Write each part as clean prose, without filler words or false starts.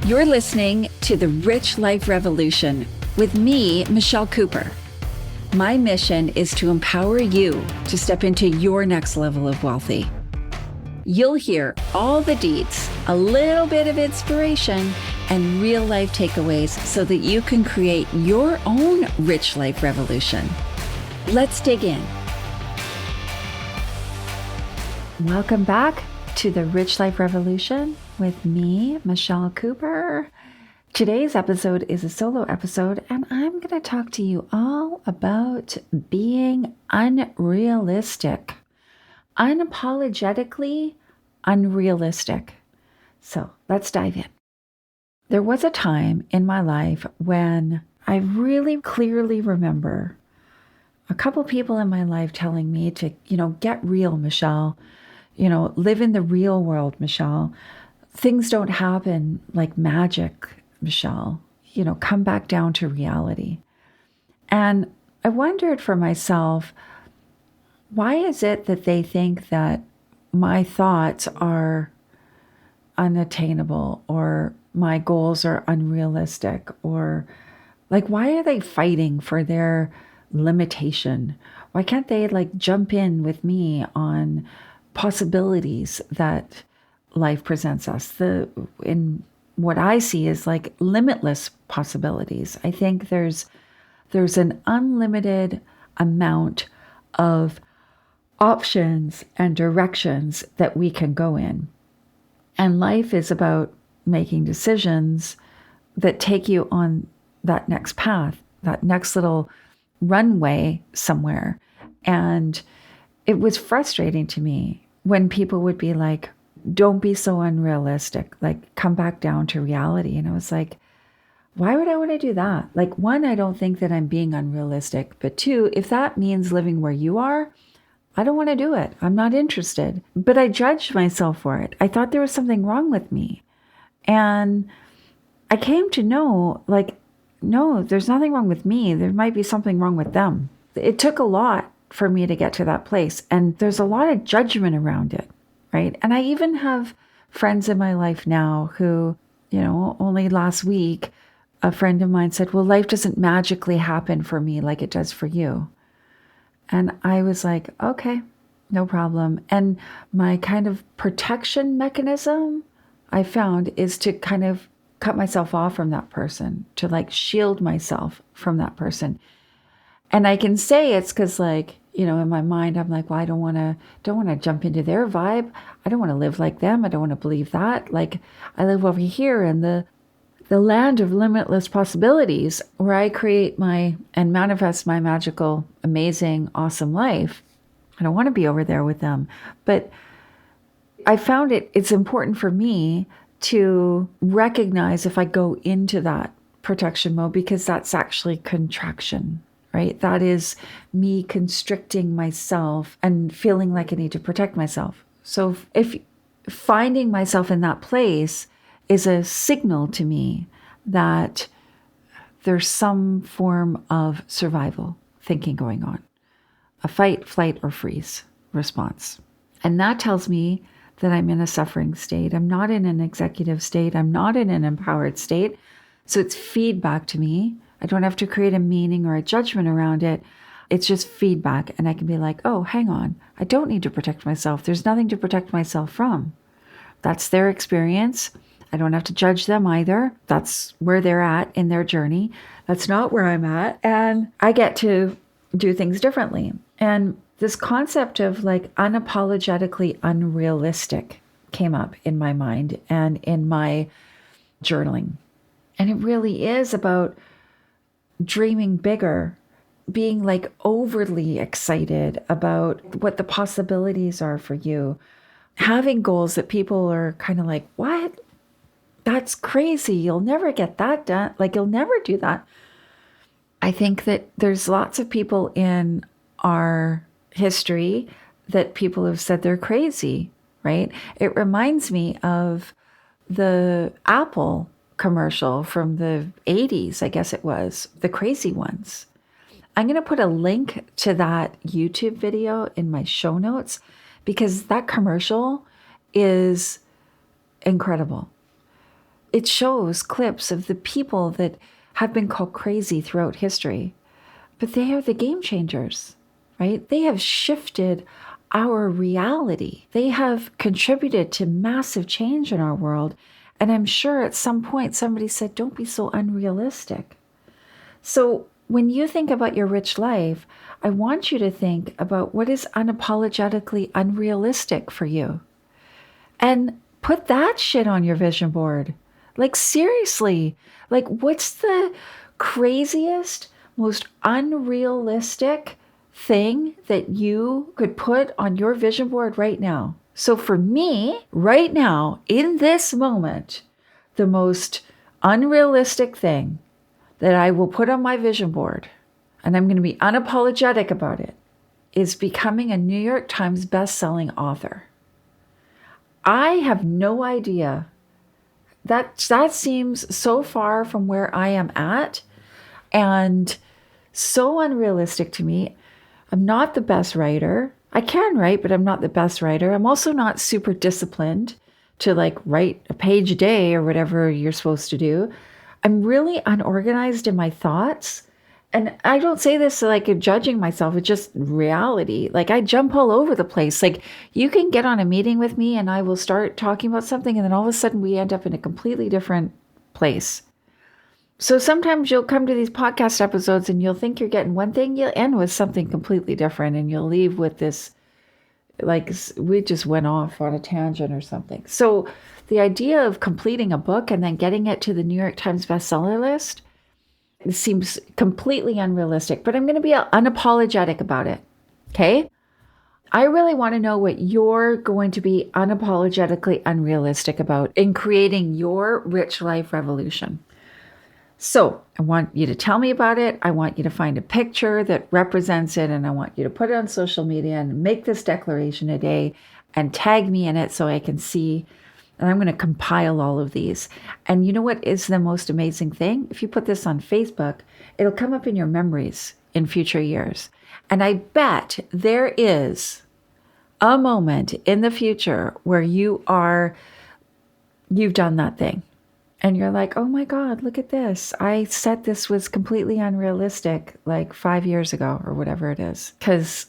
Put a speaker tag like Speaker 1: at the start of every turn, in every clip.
Speaker 1: You're listening to The Rich Life Revolution with me, Michelle Cooper. My mission is to empower you to step into your next level of wealthy. You'll hear all the deets, a little bit of inspiration, and real life takeaways so that you can create your own rich life revolution. Let's dig in. Welcome back to the Rich Life Revolution with me, Michelle Cooper. Today's episode is a solo episode, and I'm going to talk to you all about being unrealistic. Unapologetically unrealistic. So let's dive in. There was a time in my life when I really clearly remember a couple people in my life telling me to, get real, Michelle. Live in the real world, Michelle. Things don't happen like magic, Michelle. Come back down to reality. And I wondered for myself, why is it that they think that my thoughts are unattainable or my goals are unrealistic? Or why are they fighting for their limitation? Why can't they jump in with me on possibilities that life presents us? In what I see is limitless possibilities. I think there's an unlimited amount of options and directions that we can go in. And life is about making decisions that take you on that next path, that next little runway somewhere. And it was frustrating to me when people would be like, don't be so unrealistic, come back down to reality. And I was like, why would I want to do that? One, I don't think that I'm being unrealistic. But two, if that means living where you are, I don't want to do it. I'm not interested. But I judged myself for it. I thought there was something wrong with me. And I came to know, no, there's nothing wrong with me. There might be something wrong with them. It took a lot for me to get to that place. And there's a lot of judgment around it, right? And I even have friends in my life now who, only last week, a friend of mine said, well, life doesn't magically happen for me like it does for you. And I was like, okay, no problem. And my kind of protection mechanism I found is to kind of cut myself off from that person, to shield myself from that person. And I can say it's because in my mind, I'm like, well, I don't want to jump into their vibe. I don't want to live like them. I don't want to believe that. I live over here in the land of limitless possibilities where I create and manifest my magical, amazing, awesome life. I don't want to be over there with them. But I found it's important for me to recognize if I go into that protection mode, because that's actually contraction, right? That is me constricting myself and feeling like I need to protect myself. So if finding myself in that place is a signal to me that there's some form of survival thinking going on, a fight, flight, or freeze response. And that tells me that I'm in a suffering state. I'm not in an executive state. I'm not in an empowered state. So it's feedback to me. I don't have to create a meaning or a judgment around it. It's just feedback. And I can be like, oh, hang on. I don't need to protect myself. There's nothing to protect myself from. That's their experience. I don't have to judge them either. That's where they're at in their journey. That's not where I'm at. And I get to do things differently. And this concept of unapologetically unrealistic came up in my mind and in my journaling. And it really is about dreaming bigger, being overly excited about what the possibilities are for you, having goals that people are kind of like, what? That's crazy. You'll never get that done. You'll never do that. I think that there's lots of people in our history that people have said they're crazy, right? It reminds me of the Apple commercial from the 80s, I guess it was, the crazy ones. I'm going to put a link to that YouTube video in my show notes because that commercial is incredible. it shows clips of the people that have been called crazy throughout history, but they are the game changers, right? They have shifted our reality. They have contributed to massive change in our world. And I'm sure at some point somebody said, don't be so unrealistic. So when you think about your rich life, I want you to think about what is unapologetically unrealistic for you. And put that shit on your vision board. Like, seriously, like, what's the craziest, most unrealistic thing that you could put on your vision board right now? So for me, right now, in this moment, the most unrealistic thing that I will put on my vision board, and I'm going to be unapologetic about it, is becoming a New York Times bestselling author. I have no idea. That seems so far from where I am at and so unrealistic to me. I'm not the best writer. I can write, but I'm not the best writer. I'm also not super disciplined to like write a page a day or whatever you're supposed to do. I'm really unorganized in my thoughts. And I don't say this like judging myself. It's just reality. Like I jump all over the place. Like you can get on a meeting with me and I will start talking about something and then all of a sudden we end up in a completely different place. So sometimes you'll come to these podcast episodes and you'll think you're getting one thing, you'll end with something completely different and you'll leave with this, like we just went off on a tangent or something. So the idea of completing a book and then getting it to the New York Times bestseller list, it seems completely unrealistic, but I'm going to be unapologetic about it. Okay. I really want to know what you're going to be unapologetically unrealistic about in creating your rich life revolution. So I want you to tell me about it. I want you to find a picture that represents it. And I want you to put it on social media and make this declaration a day and tag me in it so I can see. And I'm going to compile all of these. And you know what is the most amazing thing? If you put this on Facebook, it'll come up in your memories in future years. And I bet there is a moment in the future where you've done that thing. And you're like, oh my God, look at this. I said this was completely unrealistic like 5 years ago or whatever it is. Because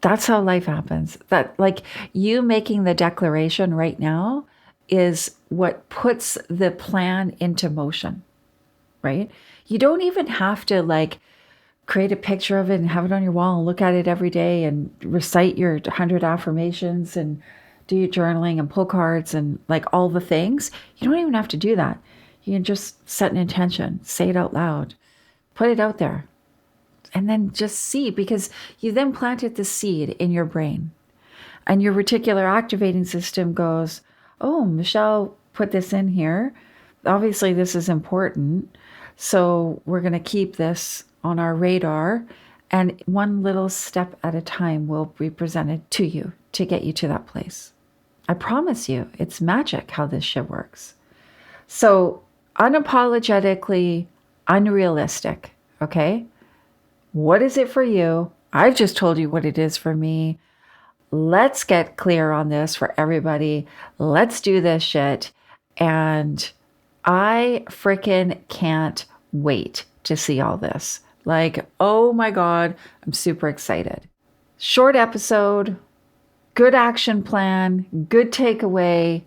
Speaker 1: that's how life happens. That like you making the declaration right now is what puts the plan into motion, right? You don't even have to like create a picture of it and have it on your wall and look at it every day and recite your 100 affirmations and do your journaling and pull cards and like all the things. You don't even have to do that. You can just set an intention, say it out loud, put it out there, and then just see, because you then planted the seed in your brain and your reticular activating system goes, oh, Michelle put this in here. Obviously, this is important. So we're going to keep this on our radar. And one little step at a time will be presented to you to get you to that place. I promise you, it's magic how this shit works. So unapologetically unrealistic, okay? What is it for you? I've just told you what it is for me. Let's get clear on this for everybody. Let's do this shit. And I freaking can't wait to see all this. Like, oh my God, I'm super excited. Short episode, good action plan, good takeaway.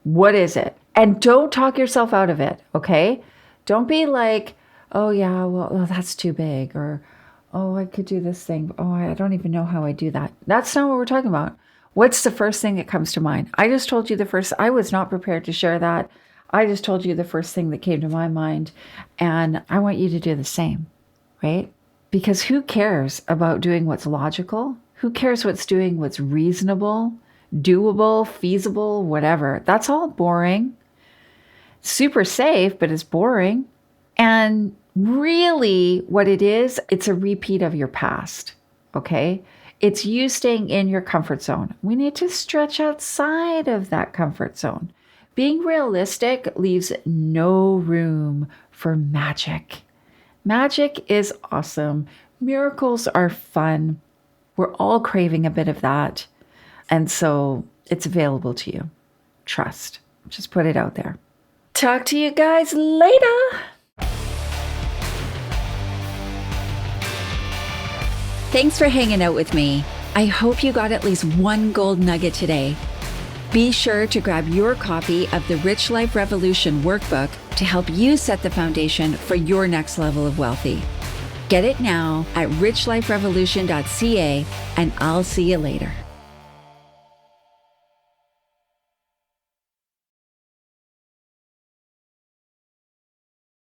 Speaker 1: What is it? And don't talk yourself out of it, okay? Don't be like, oh yeah, well, that's too big. Or, oh, I could do this thing. Oh, I don't even know how I do that. That's not what we're talking about. What's the first thing that comes to mind? I just told you I was not prepared to share that. I just told you the first thing that came to my mind. And I want you to do the same, right? Because who cares about doing what's logical? Who cares what's reasonable, doable, feasible, whatever? That's all boring. Super safe, but it's boring. And really what it is, it's a repeat of your past, okay? It's you staying in your comfort zone. We need to stretch outside of that comfort zone. Being realistic leaves no room for magic. Magic is awesome. Miracles are fun. We're all craving a bit of that. And so it's available to you. Trust. Just put it out there. Talk to you guys later. Thanks for hanging out with me. I hope you got at least one gold nugget today. Be sure to grab your copy of the Rich Life Revolution workbook to help you set the foundation for your next level of wealthy. Get it now at richliferevolution.ca, and I'll see you later.